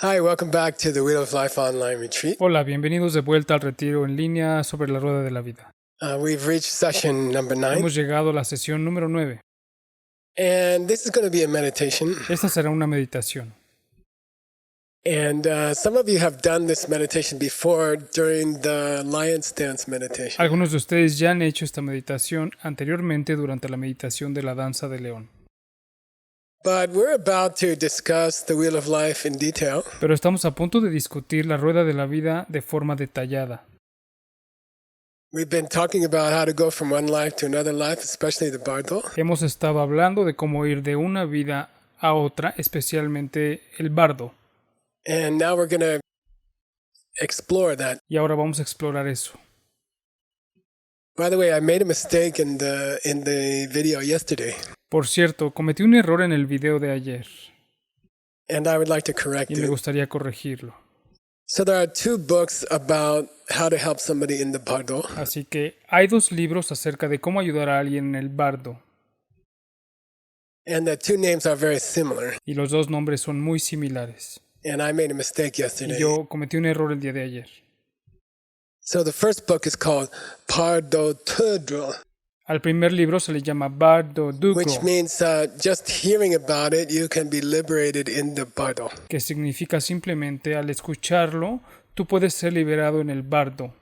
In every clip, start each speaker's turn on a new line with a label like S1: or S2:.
S1: Hi, welcome back to the Wheel of Life online retreat.
S2: Hola, bienvenidos de vuelta al retiro en línea sobre la rueda de la vida.
S1: We've reached session number 9,
S2: Hemos llegado a la sesión número 9.
S1: and this is going to be a meditation.
S2: Esta será una meditación.
S1: And some of you have done this meditation before during the Lion's Dance meditation.
S2: Algunos de ustedes ya han hecho esta meditación anteriormente durante la meditación de la danza de león.
S1: But we're about to discuss the Wheel of Life in detail.
S2: Pero estamos a punto de discutir la rueda de la vida de forma detallada.
S1: We've been talking about how to go from one life to another life, especially the bardo.
S2: Hemos estado hablando de cómo ir de una vida a otra, especialmente el bardo.
S1: And now we're going to explore that.
S2: Y ahora vamos a explorar eso.
S1: By the way, I made a mistake in the video yesterday,
S2: Por cierto, cometí un error en el video de ayer
S1: and I would like to correct
S2: y me
S1: it.
S2: gustaría corregirlo.
S1: So there are two books about how to help somebody in the bardo.
S2: Así que hay dos libros acerca de cómo ayudar a alguien en el bardo.
S1: And the two names are very similar.
S2: Y los dos nombres son muy similares.
S1: And I made a mistake
S2: Y
S1: yesterday.
S2: yo cometí un error el día de ayer.
S1: So the first book is called Pardo Tudro,
S2: Al primer libro se le llama Bardo Dugro,
S1: which means just hearing about it, you can be liberated in the bardo.
S2: que significa simplemente al escucharlo, tú puedes ser liberado en el bardo.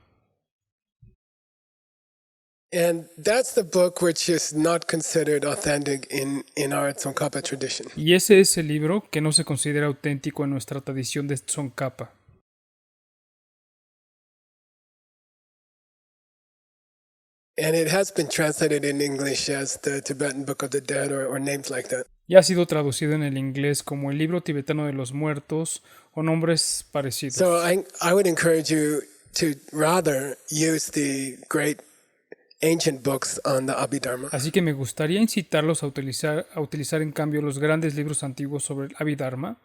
S1: And that's the book which is not considered authentic in our Tsongkhapa tradition.
S2: Y ese es el libro que no se considera auténtico en nuestra tradición de Tsongkhapa.
S1: And it has been translated in English as the Tibetan Book of the Dead or names like that.
S2: Y ha sido traducido en el inglés como el libro tibetano de los muertos o nombres parecidos.
S1: So I would encourage you to rather use the great ancient books on the Abhidharma.
S2: Así que me gustaría incitarlos a utilizar en cambio los grandes libros antiguos sobre el Abhidharma.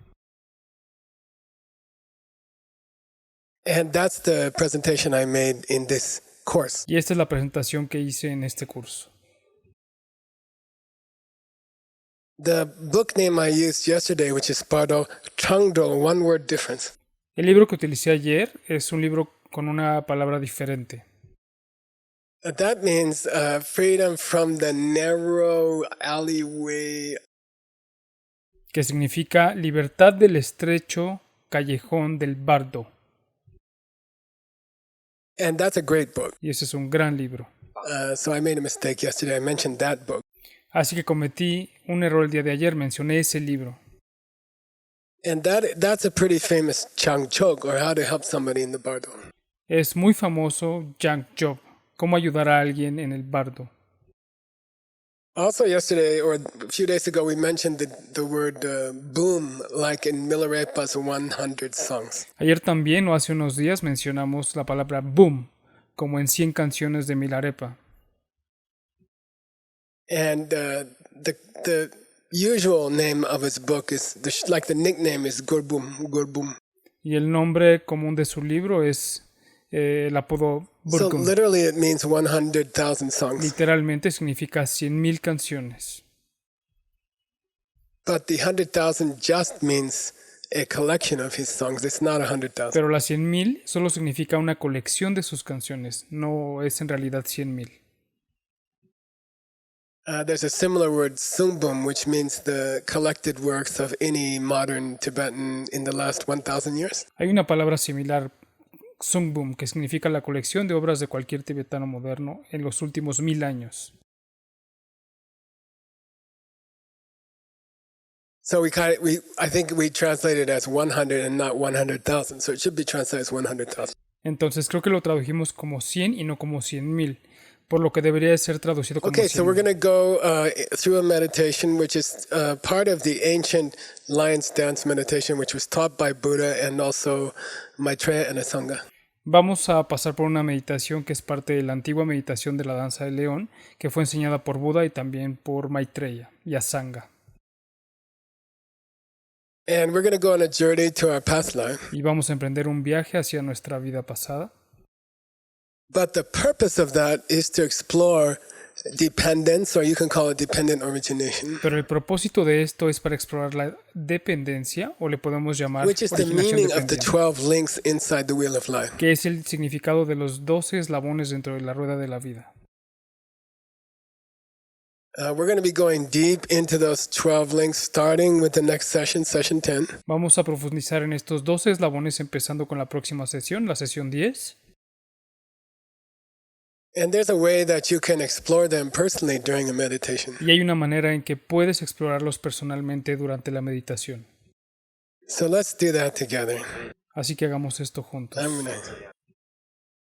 S1: And that's the presentation I made in this course.
S2: Y esta es la presentación que hice en este curso.
S1: The book name I used yesterday, which is Pardo Changdo, one word difference.
S2: El libro que utilicé ayer es un libro con una palabra diferente.
S1: That means freedom from the narrow alleyway.
S2: Que significa libertad del estrecho callejón del bardo.
S1: And that's a great book.
S2: Y ese es un gran libro.
S1: So I made a mistake yesterday. I mentioned that book.
S2: Así que cometí un error el día de ayer, mencioné ese libro.
S1: And that's a pretty famous Changchok, or how to help somebody in the bardo.
S2: Es muy famoso Yang Job, cómo ayudar a alguien en el bardo.
S1: Also yesterday, or a few days ago, we mentioned the word boom, like in Milarepa's 100 songs.
S2: Ayer también, o hace unos días, mencionamos la palabra boom, como en 100 canciones de Milarepa.
S1: And the usual name of his book is, like the nickname is Gurbum.
S2: Y el nombre común de su libro es el apodo
S1: So
S2: Burgum.
S1: literally it means 100,000 songs.
S2: Literalmente significa 100,000 canciones.
S1: But the 100,000 just means a collection of his songs. It's not 100,000.
S2: Pero las 100,000 solo significa una colección de sus canciones, no es en realidad 100,000.
S1: There's a similar word, Sungbum, which means the collected works of any modern Tibetan in the last 1,000 years.
S2: Hay una palabra similar, Sungbum, que significa la colección de obras de cualquier tibetano moderno en los últimos 1000 años.
S1: So I think we translate it as 100 and not 100,000. So it should be translated as 100,000.
S2: Entonces creo que lo tradujimos como 100 y no como 100,000, por lo que debería de ser traducido como
S1: Okay, so we're
S2: 100,000.
S1: going to go through a meditation, which is part of the ancient Lion's Dance meditation, which was taught by Buddha and also Maitreya and Asanga.
S2: Vamos a pasar por una meditación que es parte de la antigua meditación de la danza del león, que fue enseñada por Buda y también por Maitreya y Asanga.
S1: And we're going to go on a journey to our past life.
S2: Y vamos a emprender un viaje hacia nuestra vida pasada.
S1: But the purpose of that is to explore dependence, or you can call it dependent origination,
S2: Pero el propósito de esto es para explorar la dependencia, o le podemos llamar
S1: which is the
S2: originación
S1: meaning of the
S2: dependiente,
S1: 12 links inside the wheel of life.
S2: que es el significado de los 12 eslabones dentro de la rueda de la vida.
S1: We're going to be going deep into those 12 links, starting with the next session, session 10.
S2: Vamos a profundizar en estos 12 eslabones empezando con la próxima sesión, la sesión 10.
S1: And there's a way that you can explore them personally during a meditation.
S2: Y hay una manera en que puedes explorarlos personalmente durante la meditación.
S1: So let's do that together.
S2: Así que hagamos esto juntos.
S1: I'm going to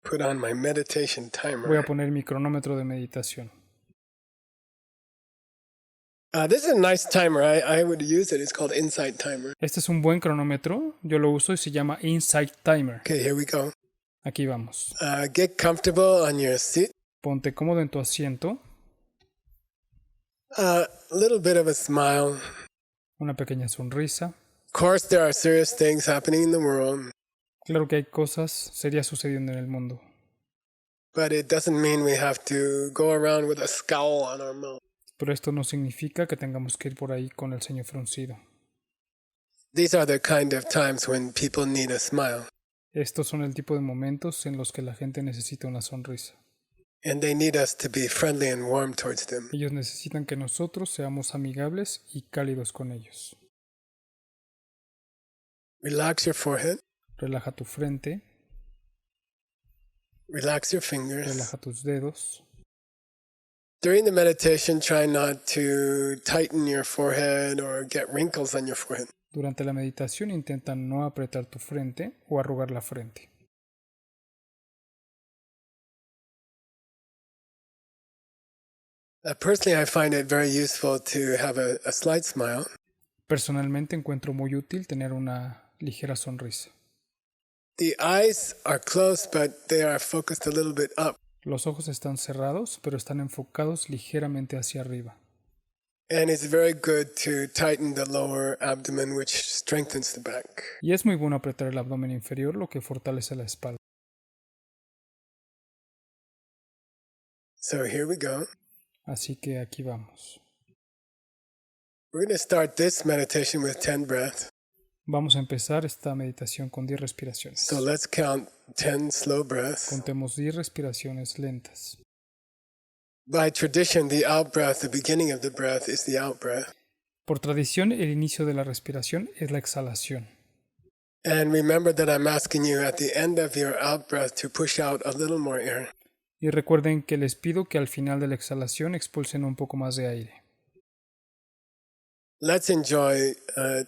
S1: put on my meditation
S2: Voy
S1: timer.
S2: a poner mi cronómetro de meditación.
S1: This is a nice timer. I would use it. It's called Insight Timer.
S2: Este es un buen cronómetro. Yo lo uso y se llama Insight Timer.
S1: Okay, here we go.
S2: Aquí vamos.
S1: Get comfortable on your seat.
S2: Ponte cómodo en tu asiento.
S1: A little bit of a smile.
S2: Una pequeña sonrisa.
S1: Of course, there are serious things happening in the world,
S2: Claro que hay cosas serias sucediendo en el mundo.
S1: but it doesn't mean we have to go around with a scowl on our mouth.
S2: Pero esto no significa que tengamos que ir por ahí con el ceño fruncido.
S1: These are the kind of times when people need a smile,
S2: Estos son el tipo de momentos en los que la gente necesita una sonrisa.
S1: and they need us to be friendly and warm towards them.
S2: Ellos necesitan que nosotros seamos amigables y cálidos con ellos.
S1: Relax your forehead,
S2: Relaja tu frente,
S1: relax your fingers.
S2: relaja tus dedos.
S1: During the meditation, try not to tighten your forehead or get wrinkles on your forehead.
S2: Durante la meditación intenta no apretar tu frente o arrugar la frente.
S1: Personally, I find it very useful to have a slight smile.
S2: Personalmente encuentro muy útil tener una ligera sonrisa.
S1: The eyes are closed, but they are focused a little bit up.
S2: Los ojos están cerrados, pero están enfocados ligeramente hacia arriba.
S1: And it's very good to tighten the lower abdomen, which strengthens the back.
S2: Y es muy bueno apretar el abdomen inferior, lo que fortalece la espalda.
S1: So here we go.
S2: Así que aquí vamos.
S1: We're going to start this meditation with 10 breaths.
S2: Vamos a empezar esta meditación con 10 respiraciones.
S1: So let's count 10 slow breaths.
S2: Contemos 10 respiraciones lentas.
S1: By tradition, the out breath, the beginning of the breath, is the out breath.
S2: Por tradición, el inicio de la respiración es la exhalación.
S1: And remember that I'm asking you at the end of your out breath to push out a little more air.
S2: Y recuerden que les pido que al final de la exhalación expulsen un poco más de aire.
S1: Let's enjoy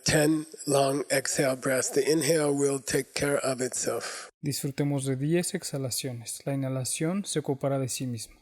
S1: 10 long exhale breaths. The inhale will take care of itself.
S2: Disfrutemos de 10 exhalaciones. La inhalación se ocupará de sí misma.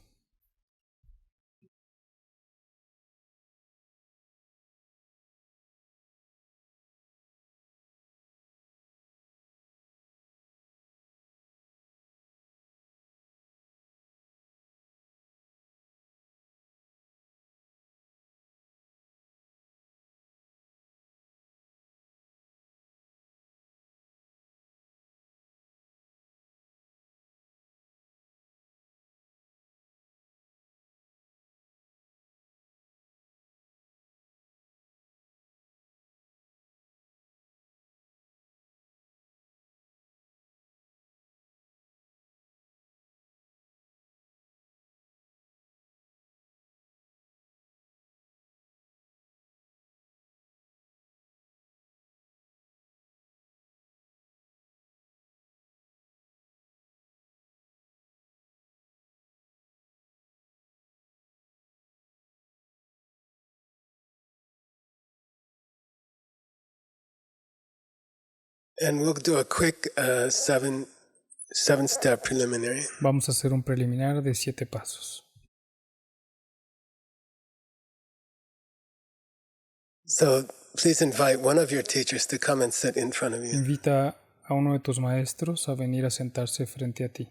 S1: And we'll do a quick seven-step preliminary.
S2: Vamos a hacer un preliminar de 7 pasos.
S1: So please invite one of your teachers to come and sit in front of you.
S2: Invita a uno de tus maestros a venir a sentarse frente a ti.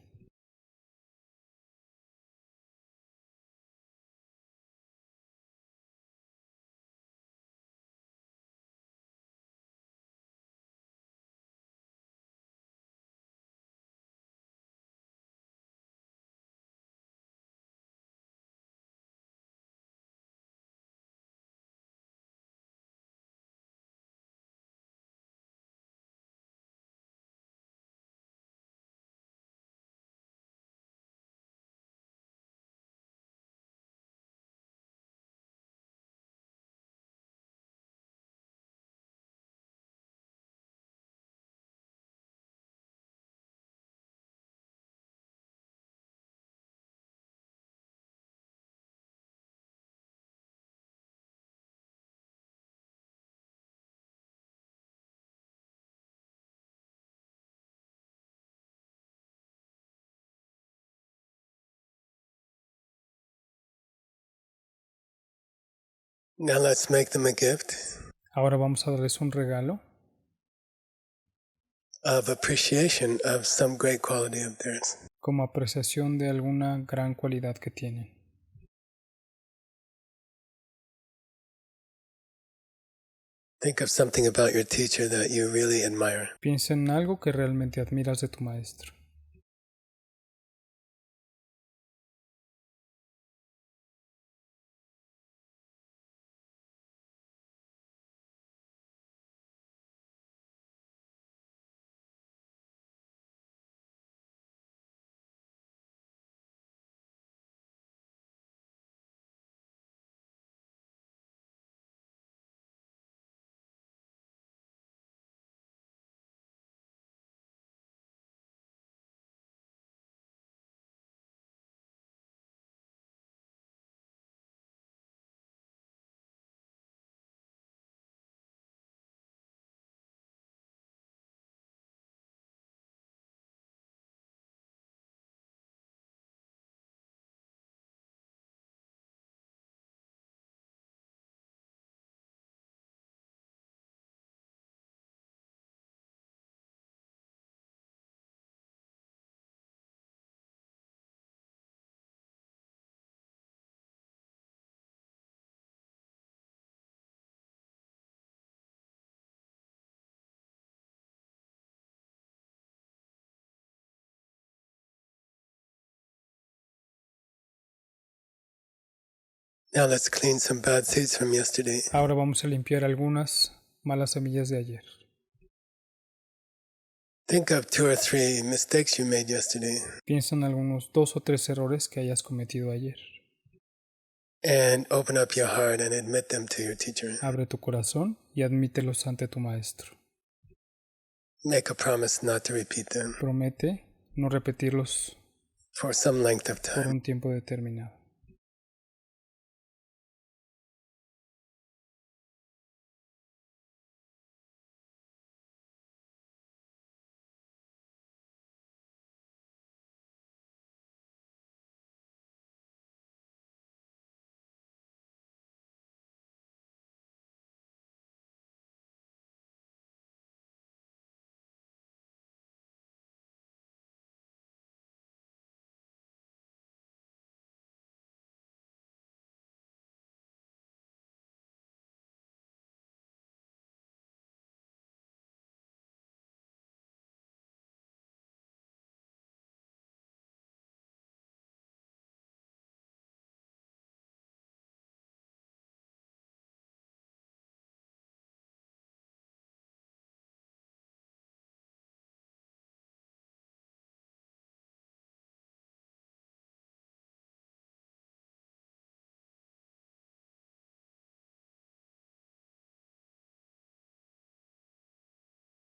S1: Now let's make them a gift
S2: Ahora vamos a darles un regalo
S1: of appreciation of some great quality of theirs.
S2: como apreciación de alguna gran cualidad que tienen.
S1: Think of something about your teacher that you really admire.
S2: Piensa en algo que realmente admiras de tu maestro.
S1: Now let's clean some bad seeds from yesterday.
S2: Ahora vamos a limpiar algunas malas semillas de ayer.
S1: Think of 2 or 3 mistakes you made yesterday
S2: Piensa en algunos 2 o 3 errores que hayas cometido ayer.
S1: and open up your heart and admit them to your teacher.
S2: Abre tu corazón y admítelos ante tu maestro.
S1: Make a promise not to repeat them
S2: Promete no repetirlos
S1: for some length of
S2: por
S1: time.
S2: un tiempo determinado.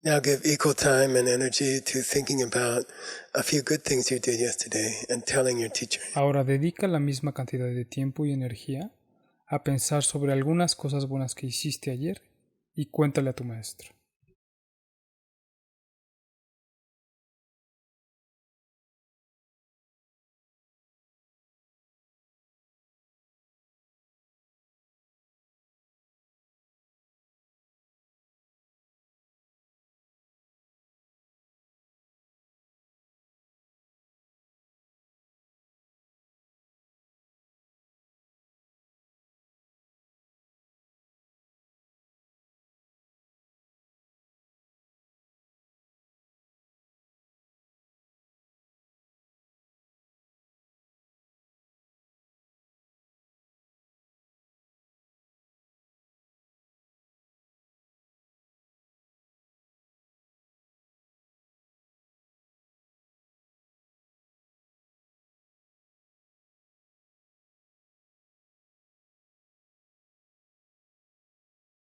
S1: Now give equal time and energy to thinking about a few good things you did yesterday and telling your teacher.
S2: Ahora dedica la misma cantidad de tiempo y energía a pensar sobre algunas cosas buenas que hiciste ayer y cuéntale a tu maestro.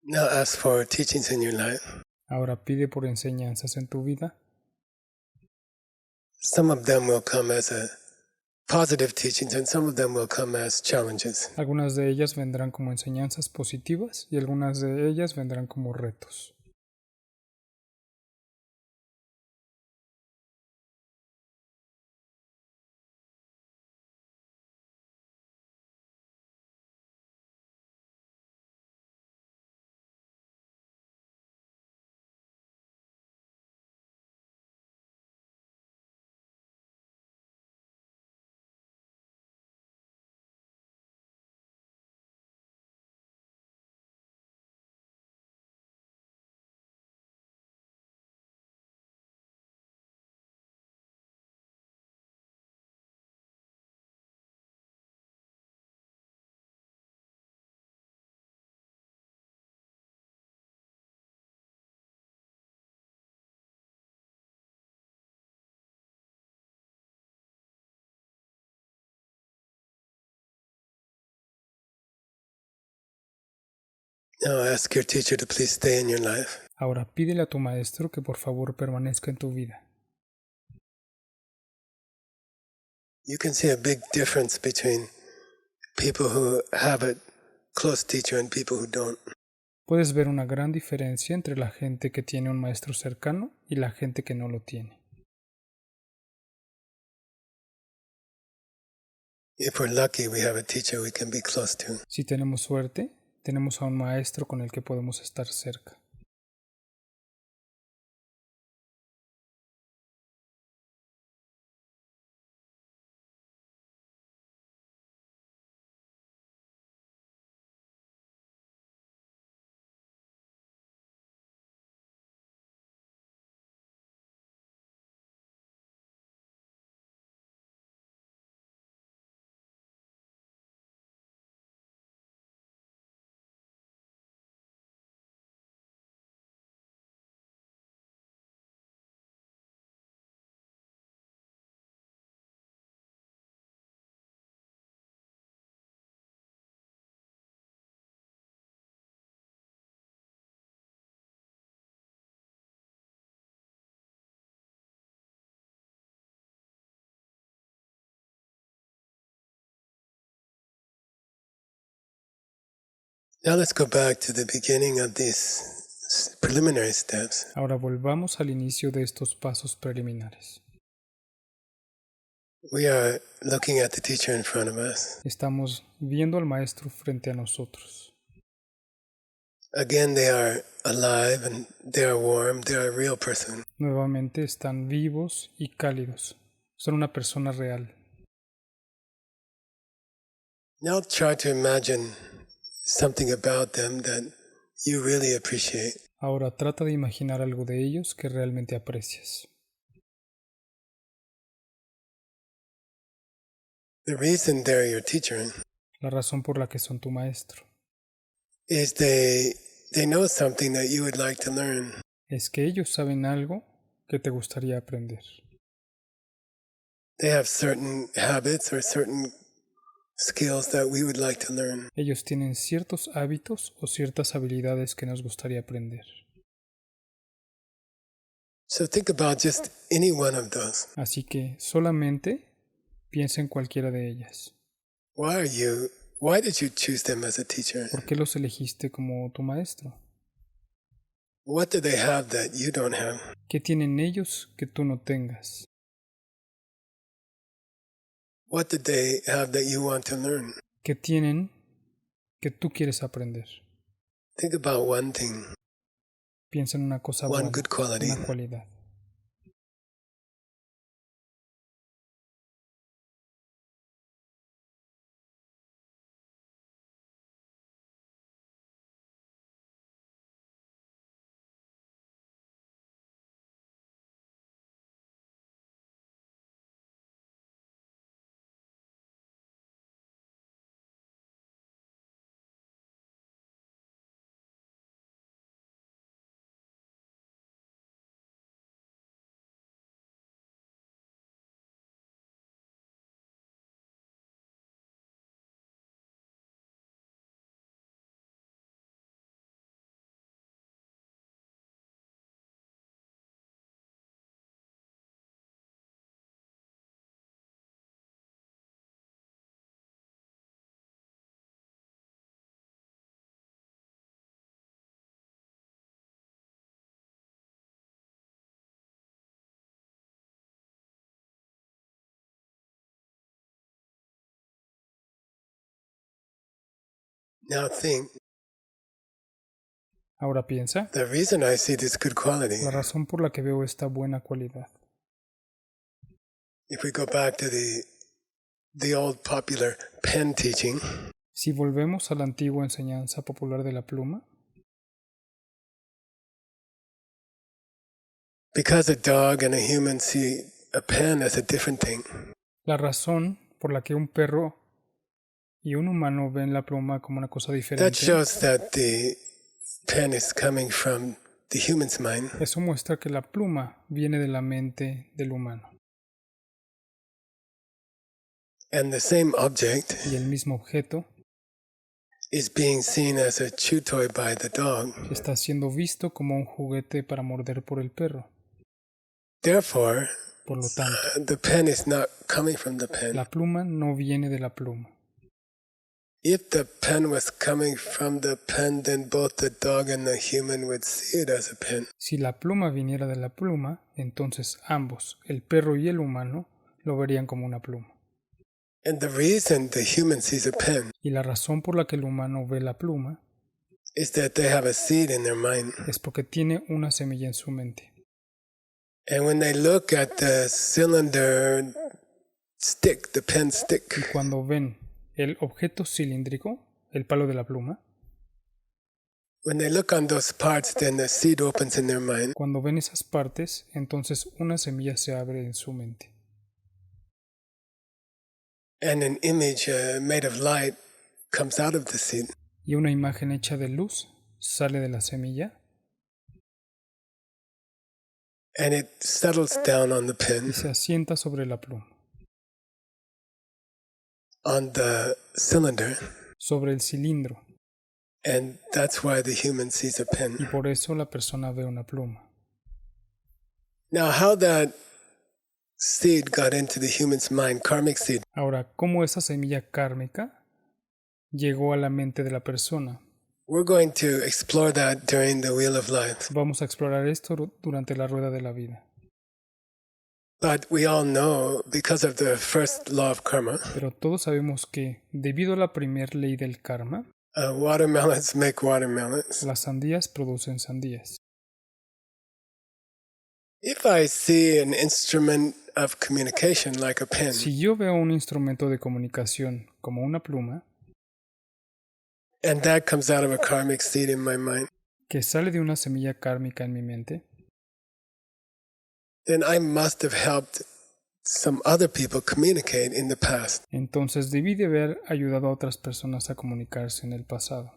S1: Now ask for teachings in your life.
S2: Ahora pide por enseñanzas en tu vida.
S1: Some of them will come as positive teachings and some of them will come as challenges.
S2: Algunas de ellas vendrán como enseñanzas positivas y algunas de ellas vendrán como retos.
S1: Now ask your teacher to please stay in your life.
S2: Ahora pídele a tu maestro que por favor permanezca en tu vida.
S1: You can see a big difference between people who have a close teacher and people who don't.
S2: Puedes ver una gran diferencia entre la gente que tiene un maestro cercano y la gente que no lo tiene.
S1: If we're lucky, we have a teacher we can be close to.
S2: Si tenemos suerte, tenemos a un maestro con el que podemos estar cerca.
S1: Now let's go back to the beginning of these preliminary steps.
S2: Ahora volvamos al inicio de estos pasos preliminares.
S1: We are looking at the teacher in front of us.
S2: Estamos viendo al maestro frente a nosotros.
S1: Again, they are alive and they are warm. They are a real person.
S2: Nuevamente están vivos y cálidos. Son una persona real.
S1: Now try to imagine something about them that you really appreciate.
S2: Ahora trata de imaginar algo de ellos que realmente aprecias.
S1: The reason they're your teacher
S2: La razón por la que son tu maestro
S1: is they know something that you would like to learn.
S2: es que ellos saben algo que te gustaría aprender.
S1: They have certain habits or certain skills that we would like to learn.
S2: Ellos tienen ciertos hábitos o ciertas habilidades que nos gustaría aprender.
S1: So think about just any one of those.
S2: Así que solamente piensa en cualquiera de ellas.
S1: Why did you choose them as a teacher?
S2: ¿Por qué los elegiste como tu maestro?
S1: What do they have that you don't have?
S2: ¿Qué tienen ellos que tú no tengas?
S1: What did they have that you want to learn?
S2: ¿Qué tienen que tú quieres aprender?
S1: Think about one thing,
S2: Piensa en una cosa
S1: one
S2: buena,
S1: good quality.
S2: una cualidad.
S1: Now think,
S2: Ahora piensa,
S1: the reason I see this good quality,
S2: la razón por la que veo esta buena cualidad.
S1: if we go back to the old popular pen teaching,
S2: Si volvemos a la antigua enseñanza popular de la pluma,
S1: because a dog and a human see a pen as a different thing,
S2: la razón por la que un perro y un humano ven la pluma como una cosa
S1: that
S2: diferente,
S1: shows that the pen is coming from the human's mind.
S2: eso muestra que la pluma viene de la mente del humano.
S1: And the same object
S2: Y el mismo objeto
S1: is being seen as a chew toy by the dog.
S2: Está siendo visto como un juguete para morder por el perro.
S1: Therefore,
S2: Por lo tanto,
S1: the pen is not coming from the pen.
S2: la pluma no viene de la pluma.
S1: If the pen was coming from the pen, then both the dog and the human would see it as a pen.
S2: Si la pluma viniera de la pluma, entonces ambos, el perro y el humano, lo verían como una pluma.
S1: And the reason the human sees a pen
S2: Y la razón por la que el humano ve la pluma
S1: is that they have a seed in their mind.
S2: es porque tiene una semilla en su mente.
S1: And when they look at the cylinder stick, the pen
S2: Y
S1: stick,
S2: cuando ven el objeto cilíndrico, el palo de la pluma,
S1: when they look on those parts, then the seed opens in their mind.
S2: cuando ven esas partes, entonces una semilla se abre en su mente.
S1: And an image made of light comes out of the seed.
S2: Y una imagen hecha de luz sale de la semilla
S1: And it settles down on the
S2: y
S1: pen,
S2: se asienta sobre la pluma,
S1: on the cylinder.
S2: sobre el cilindro,
S1: And that's why the human sees a
S2: y
S1: pen.
S2: por eso la persona ve una pluma.
S1: Now, how that seed got into the human's mind, karmic seed,
S2: Ahora, ¿cómo esa semilla kármica llegó a la mente de la persona?
S1: we're going to explore that during the Wheel of Life.
S2: Vamos a explorar esto durante la rueda de la vida.
S1: But we all know, because of the first law of karma,
S2: Pero todos sabemos que, debido a la primera ley del karma,
S1: watermelons make watermelons.
S2: las sandías producen sandías.
S1: If I see an instrument of communication like a pen,
S2: Si yo veo un instrumento de comunicación como una pluma,
S1: and that comes out of a karmic seed in my mind,
S2: que sale de una semilla kármica en mi mente,
S1: then I must have helped some other people communicate in the past.
S2: entonces debí de haber ayudado a otras personas a comunicarse en el pasado.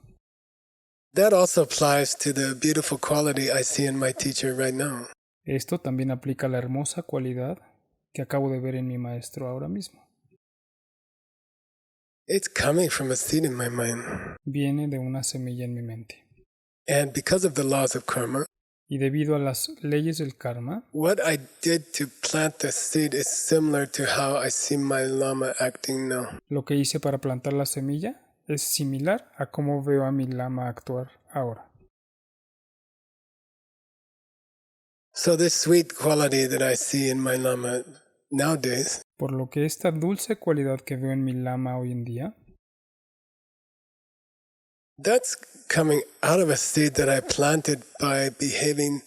S1: That also applies to the beautiful quality I see in my teacher right now.
S2: Esto también aplica a la hermosa cualidad que acabo de ver en mi maestro ahora mismo.
S1: It's coming from a seed in my mind.
S2: Viene de una semilla en mi mente.
S1: And because of the laws of karma,
S2: Y debido a las leyes del karma,
S1: what I did to plant the seed is similar to how I see my lama acting now.
S2: lo que hice para plantar la semilla es similar a cómo veo a mi lama actuar ahora.
S1: So this sweet quality that I see in my lama nowadays,
S2: Por lo que esta dulce cualidad que veo en mi lama hoy en día,
S1: that's coming out of a seed that I planted by behaving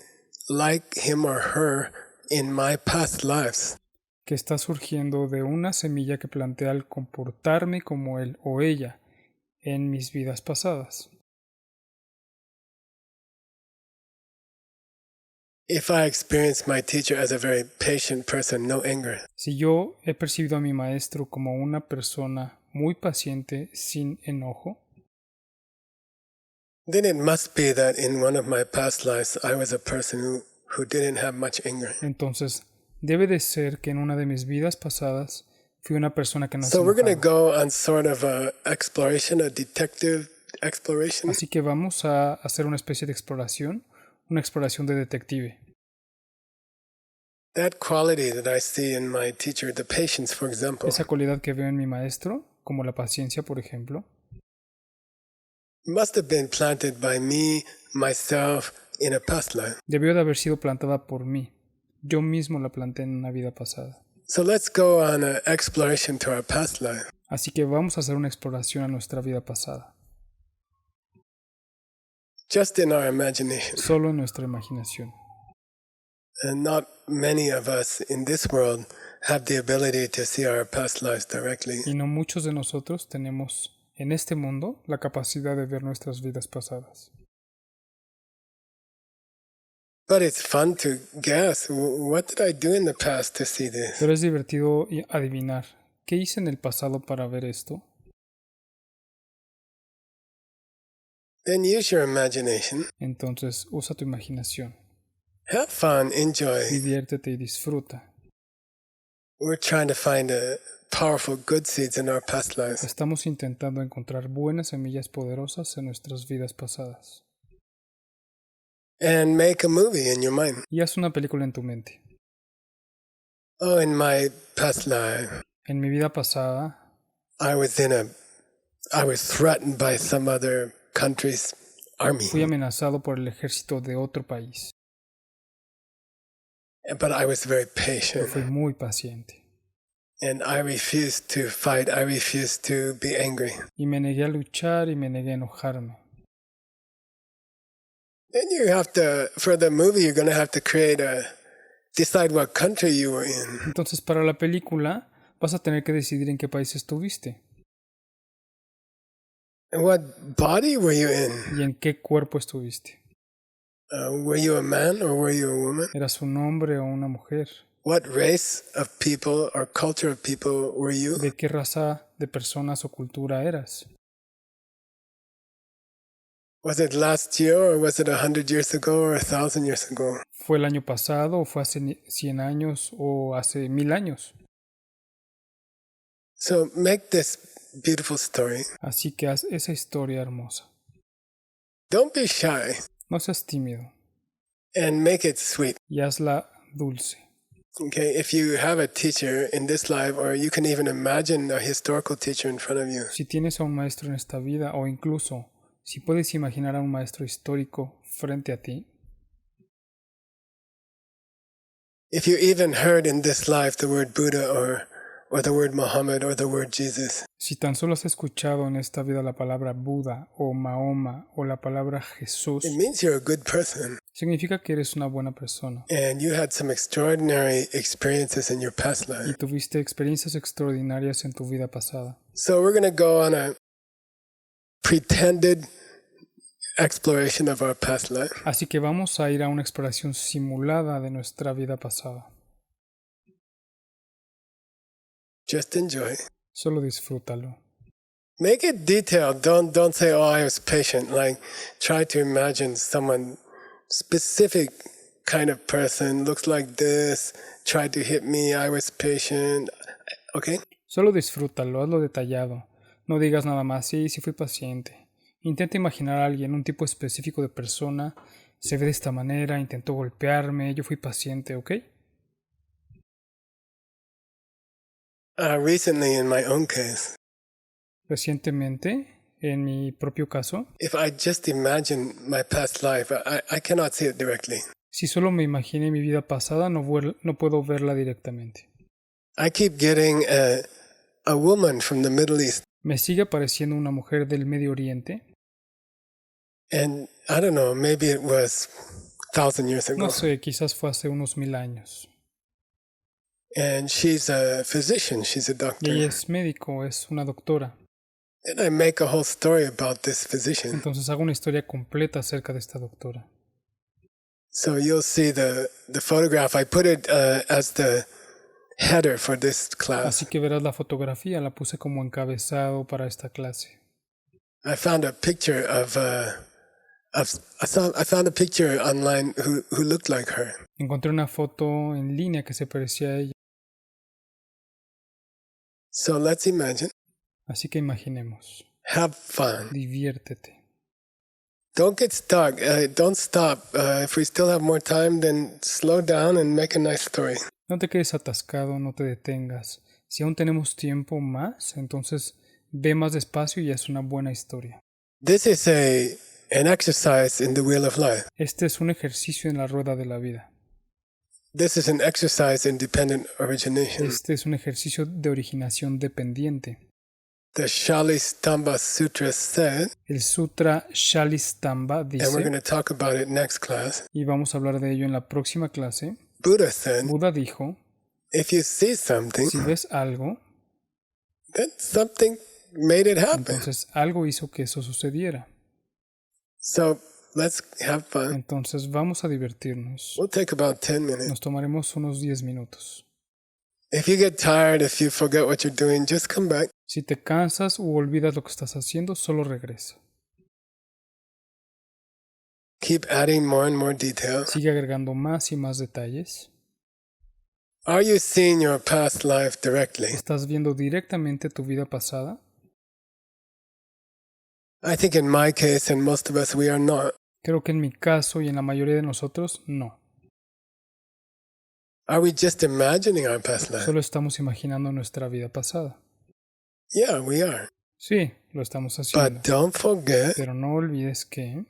S1: like him or her in my past lives.
S2: que está surgiendo de una semilla que planté al comportarme como él o ella en mis vidas pasadas.
S1: If I experience my teacher as a very patient person, no anger,
S2: Si yo he percibido a mi maestro como una persona muy paciente, sin enojo,
S1: then it must be that in one of my past lives I was a person who didn't have much anger.
S2: entonces debe de ser que en una de mis vidas pasadas fui una persona que no se
S1: So we're going to
S2: enojaba.
S1: go on sort of a exploration, a detective exploration.
S2: Así que vamos a hacer una especie de exploración, una exploración de detective.
S1: That quality that I see in my teacher, the patience, for example,
S2: Esa cualidad que veo en mi maestro, como la paciencia, por ejemplo,
S1: must have been planted by me, myself, in a past life.
S2: debió de haber sido plantada por mí. Yo mismo la planté en una vida pasada.
S1: So let's go on an exploration to our past life.
S2: Así que vamos a hacer una exploración a nuestra vida pasada,
S1: Just in our imagination.
S2: solo en nuestra imaginación.
S1: And not many of us in this world have the ability to see our past lives directly.
S2: Y no muchos de nosotros tenemos en este mundo la capacidad de ver nuestras vidas pasadas.
S1: But it's fun to guess, what did I do in the past to see this?
S2: Pero es divertido adivinar, ¿qué hice en el pasado para ver esto?
S1: Then use your imagination.
S2: Entonces usa tu imaginación,
S1: Have fun, enjoy.
S2: diviértete y disfruta.
S1: We're trying to find a powerful good seeds in our past lives.
S2: Estamos intentando encontrar buenas semillas poderosas en nuestras vidas pasadas.
S1: And make a movie in your mind.
S2: Y haz una película en tu mente.
S1: Oh, in my past life,
S2: En mi vida pasada,
S1: I was threatened by some other country's army,
S2: fui amenazado por el ejército de otro país,
S1: but I was very
S2: pero
S1: patient.
S2: fui muy paciente.
S1: And I refused to fight. I refused to be angry.
S2: Y me negué a luchar y me negué a enojarme.
S1: Then you have to, for the movie, you're going to have to decide what country you were in.
S2: Entonces, para la película, vas a tener que decidir en qué país estuviste.
S1: And what body were you in?
S2: Y en qué cuerpo estuviste.
S1: Were you a man or were you a woman?
S2: ¿Eras un hombre o una mujer?
S1: What race of people or culture of people were you?
S2: ¿De qué raza de personas o cultura eras?
S1: Was it last year or was it 100 years ago or 1,000 years ago?
S2: ¿Fue el año pasado o fue hace 100 años o hace 1000 años?
S1: So make this beautiful story.
S2: Así que haz esa historia hermosa.
S1: Don't be shy
S2: No seas tímido
S1: and make it sweet.
S2: y hazla dulce.
S1: Okay, if you have a teacher in this life, or you can even imagine a historical teacher in front of you,
S2: Si tienes a un maestro en esta vida o incluso si puedes imaginar a un maestro histórico frente a ti,
S1: if you even heard in this life the word Buddha or the word Muhammad or the word Jesus,
S2: si tan solo has escuchado en esta vida la palabra Buda o Mahoma o la palabra Jesús,
S1: it means you're a good person
S2: significa que eres una buena persona
S1: and you had some extraordinary experiences in your past
S2: y
S1: life.
S2: tuviste experiencias extraordinarias en tu vida pasada.
S1: So we're going to go on a pretended exploration of our past life.
S2: Así que vamos a ir a una exploración simulada de nuestra vida pasada.
S1: Just enjoy.
S2: Solo disfrútalo.
S1: Make it detailed. Don't say, "Oh, I was patient." Like, try to imagine someone specific kind of person looks like this. Tried to hit me. I was patient. Okay.
S2: Solo disfrútalo, hazlo detallado. No digas nada más, sí fui paciente. Intenta imaginar a alguien, un tipo específico de persona. Se ve de esta manera, intentó golpearme, yo fui paciente, ¿ok?
S1: Recently, in my own case,
S2: Recientemente, en mi propio caso,
S1: if I just imagine my past life, I cannot see it directly.
S2: si solo me imaginé mi vida pasada, no puedo verla directamente.
S1: I keep getting a woman from the Middle East.
S2: Me sigue apareciendo una mujer del Medio Oriente.
S1: And I don't know, maybe it was 1,000 years ago.
S2: No sé, quizás fue hace unos 1000 años.
S1: And she's a physician, she's a
S2: Y
S1: doctor.
S2: ella es médico, es una doctora.
S1: And I make a whole story about this physician.
S2: Entonces hago una historia completa acerca de esta doctora.
S1: So you'll see the photograph. I put it as the header for this class.
S2: Así que verás la fotografía, la puse como encabezado para esta clase.
S1: I found a picture I found a picture online who looked like her.
S2: Encontré una foto en línea que se parecía a ella.
S1: So let's imagine.
S2: Así que imaginemos.
S1: Have fun.
S2: Diviértete.
S1: Don't get stuck. Don't stop. If we still have more time, then slow down and make a nice story.
S2: No te quedes atascado, no te detengas. Si aún tenemos tiempo más, entonces ve más despacio y haz una buena historia.
S1: This is an exercise in the wheel of life.
S2: Este es un ejercicio en la rueda de la vida.
S1: This is an exercise in dependent origination.
S2: Este es un ejercicio de originación dependiente.
S1: The Shalistamba Sutra said,
S2: El Sutra Shalistamba
S1: and we're going
S2: dice,
S1: to talk about it next class.
S2: y vamos a hablar de ello en la próxima clase,
S1: Buddha said,
S2: Buda dijo,
S1: if you see something,
S2: si ves algo,
S1: then something made it happen.
S2: entonces algo hizo que eso sucediera.
S1: So let's have fun.
S2: Entonces vamos a divertirnos.
S1: We'll take about 10 minutes.
S2: Nos tomaremos unos 10 minutos.
S1: If you get tired, if you forget what you're doing, just come back.
S2: Si te cansas u olvidas lo que estás haciendo, solo regresa.
S1: Keep adding more and more details.
S2: Sigue agregando más y más detalles.
S1: Are you seeing your past life directly?
S2: ¿Estás viendo directamente tu vida pasada?
S1: I think in my case and most of us, we are not.
S2: Creo que en mi caso y en la mayoría de nosotros, no.
S1: Are we just imagining our past life?
S2: Solo estamos imaginando nuestra vida pasada.
S1: Yeah, we are.
S2: Sí, lo estamos haciendo.
S1: But don't forget,
S2: Pero no olvides que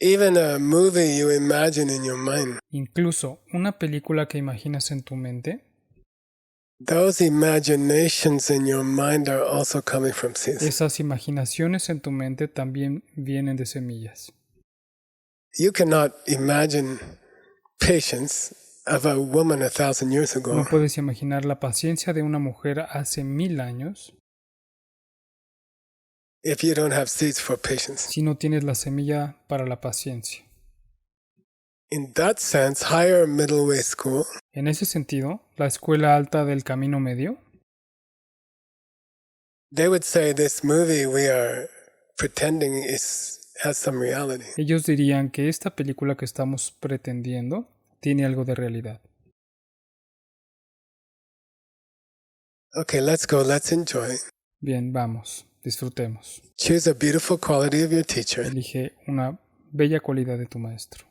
S1: even a movie you imagine in your mind,
S2: incluso una película que imaginas en tu mente,
S1: those imaginations in your mind are also coming from seeds.
S2: esas imaginaciones en tu mente también vienen de semillas.
S1: You cannot imagine patience of a woman 1,000 years ago
S2: No puedes imaginar la paciencia de una mujer hace 1000 años
S1: if you don't have seeds for patience.
S2: si no tienes la semilla para la paciencia.
S1: In that sense, higher middle way school
S2: En ese sentido, la escuela alta del camino medio,
S1: they would say this movie we are pretending has some reality.
S2: ellos dirían que esta película que estamos pretendiendo tiene algo de realidad.
S1: Okay, let's go. Let's enjoy.
S2: Bien, vamos, disfrutemos.
S1: Choose a beautiful quality of your teacher.
S2: Elige una bella cualidad de tu maestro.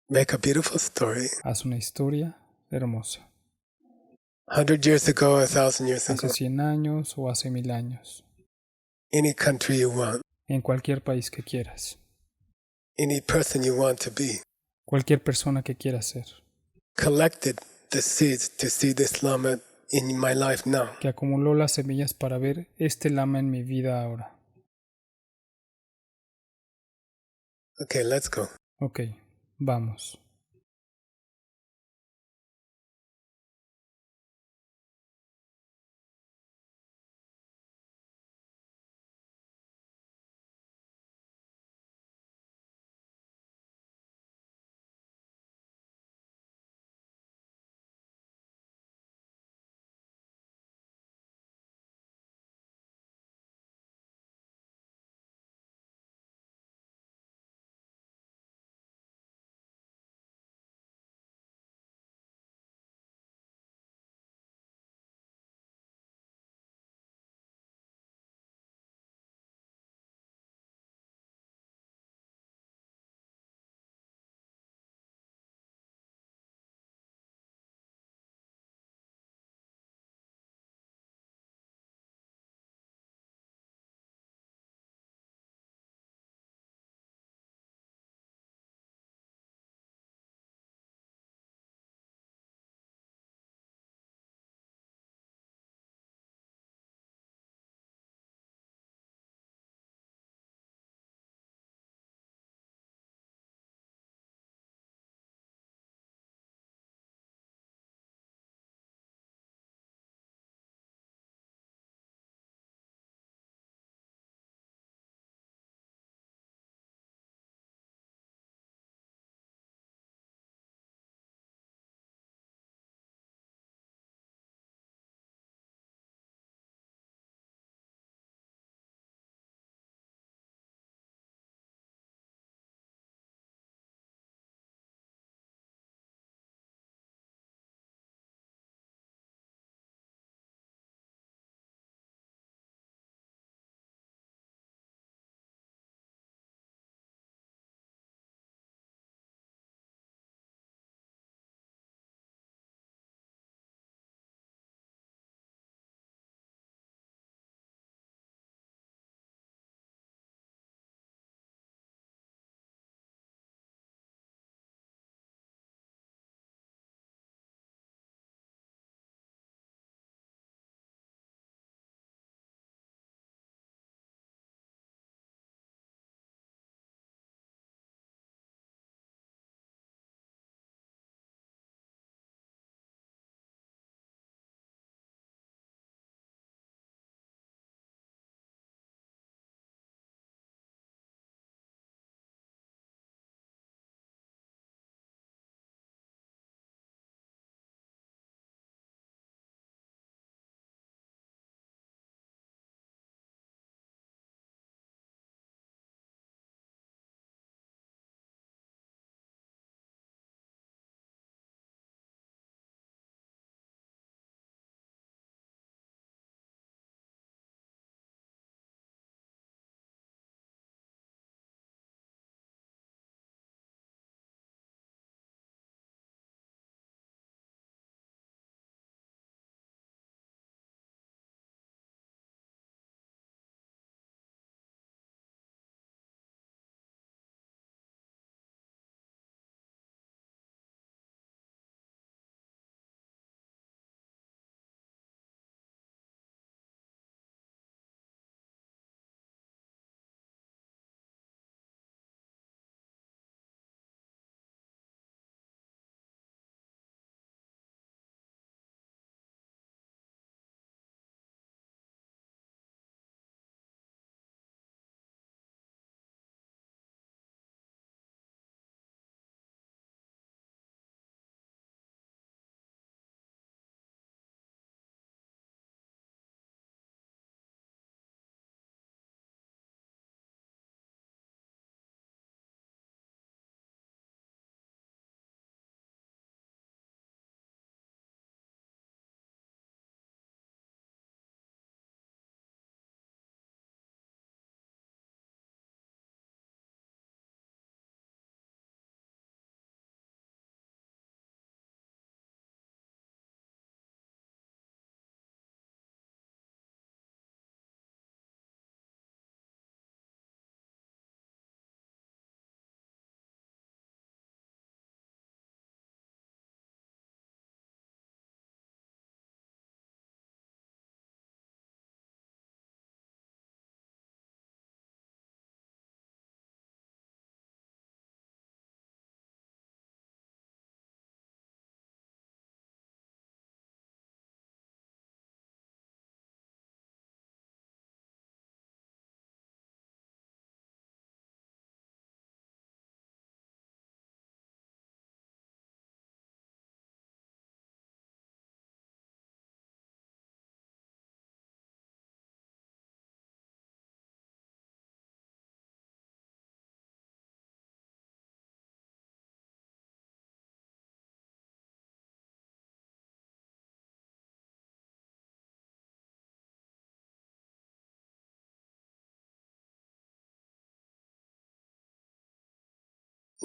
S1: Make a beautiful story.
S2: Haz una historia hermosa.
S1: 100 years ago, 1,000 years ago.
S2: Hace 100 años o hace 1000 años.
S1: Any country you want.
S2: En cualquier país que quieras.
S1: Any person you want to be.
S2: Cualquier persona que quieras ser.
S1: Collected the seeds to see this Lama in my life now.
S2: Que acumuló las semillas para ver este lama en mi vida ahora.
S1: Okay, let's go.
S2: Ok, vamos.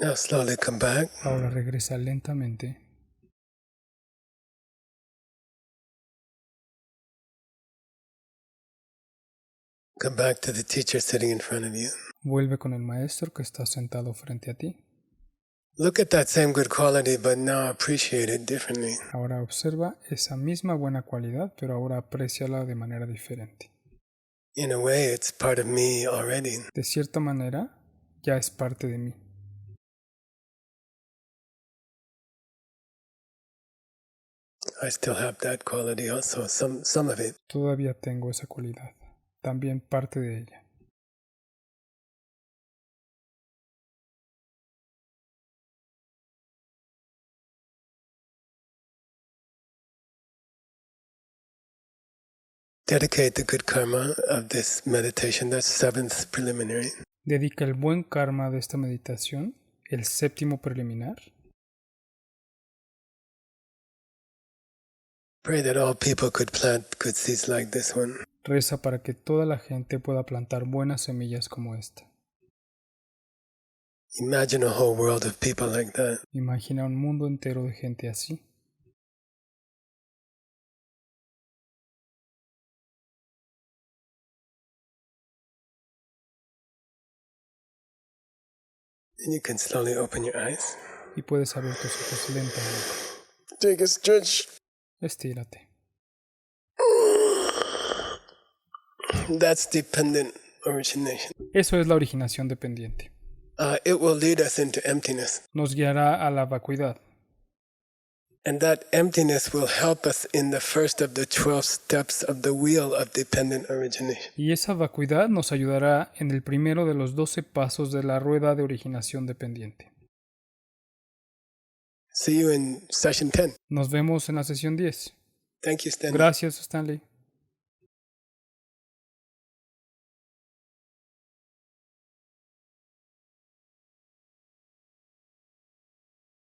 S1: Now slowly come back.
S2: Ahora regresa lentamente.
S1: Come back to the teacher sitting in front of you.
S2: Vuelve con el maestro que está sentado frente a ti.
S1: Look at that same good quality, but now appreciate it differently.
S2: Ahora observa esa misma buena cualidad, pero ahora apréciala de manera diferente.
S1: In a way, it's part of me already.
S2: De cierta manera, ya es parte de mí.
S1: I still have that quality also, some of it.
S2: Todavía tengo esa cualidad, también parte de ella.
S1: Dedicate the good karma of this meditation, that's seventh preliminary.
S2: Dedica el buen karma de esta meditación, el séptimo preliminar.
S1: Pray that all people could plant good seeds like this one.
S2: Reza para que toda la gente pueda plantar buenas semillas como esta.
S1: Imagine a whole world of people like that.
S2: Imagina un mundo entero de gente así.
S1: And you can slowly open your eyes.
S2: Y puedes abrir tus ojos lentamente.
S1: Take a stretch.
S2: Estírate.
S1: That's dependent origination.
S2: Eso es la originación dependiente.
S1: It will lead us into emptiness.
S2: Nos guiará a la vacuidad.
S1: And that emptiness will help us in the first of the 12 steps of the wheel of dependent origination.
S2: Y esa vacuidad nos ayudará en el primero de los 12 pasos de la rueda de originación dependiente.
S1: See you in session 10.
S2: Nos vemos en la sesión 10.
S1: Thank you, Stanley.
S2: Gracias, Stanley.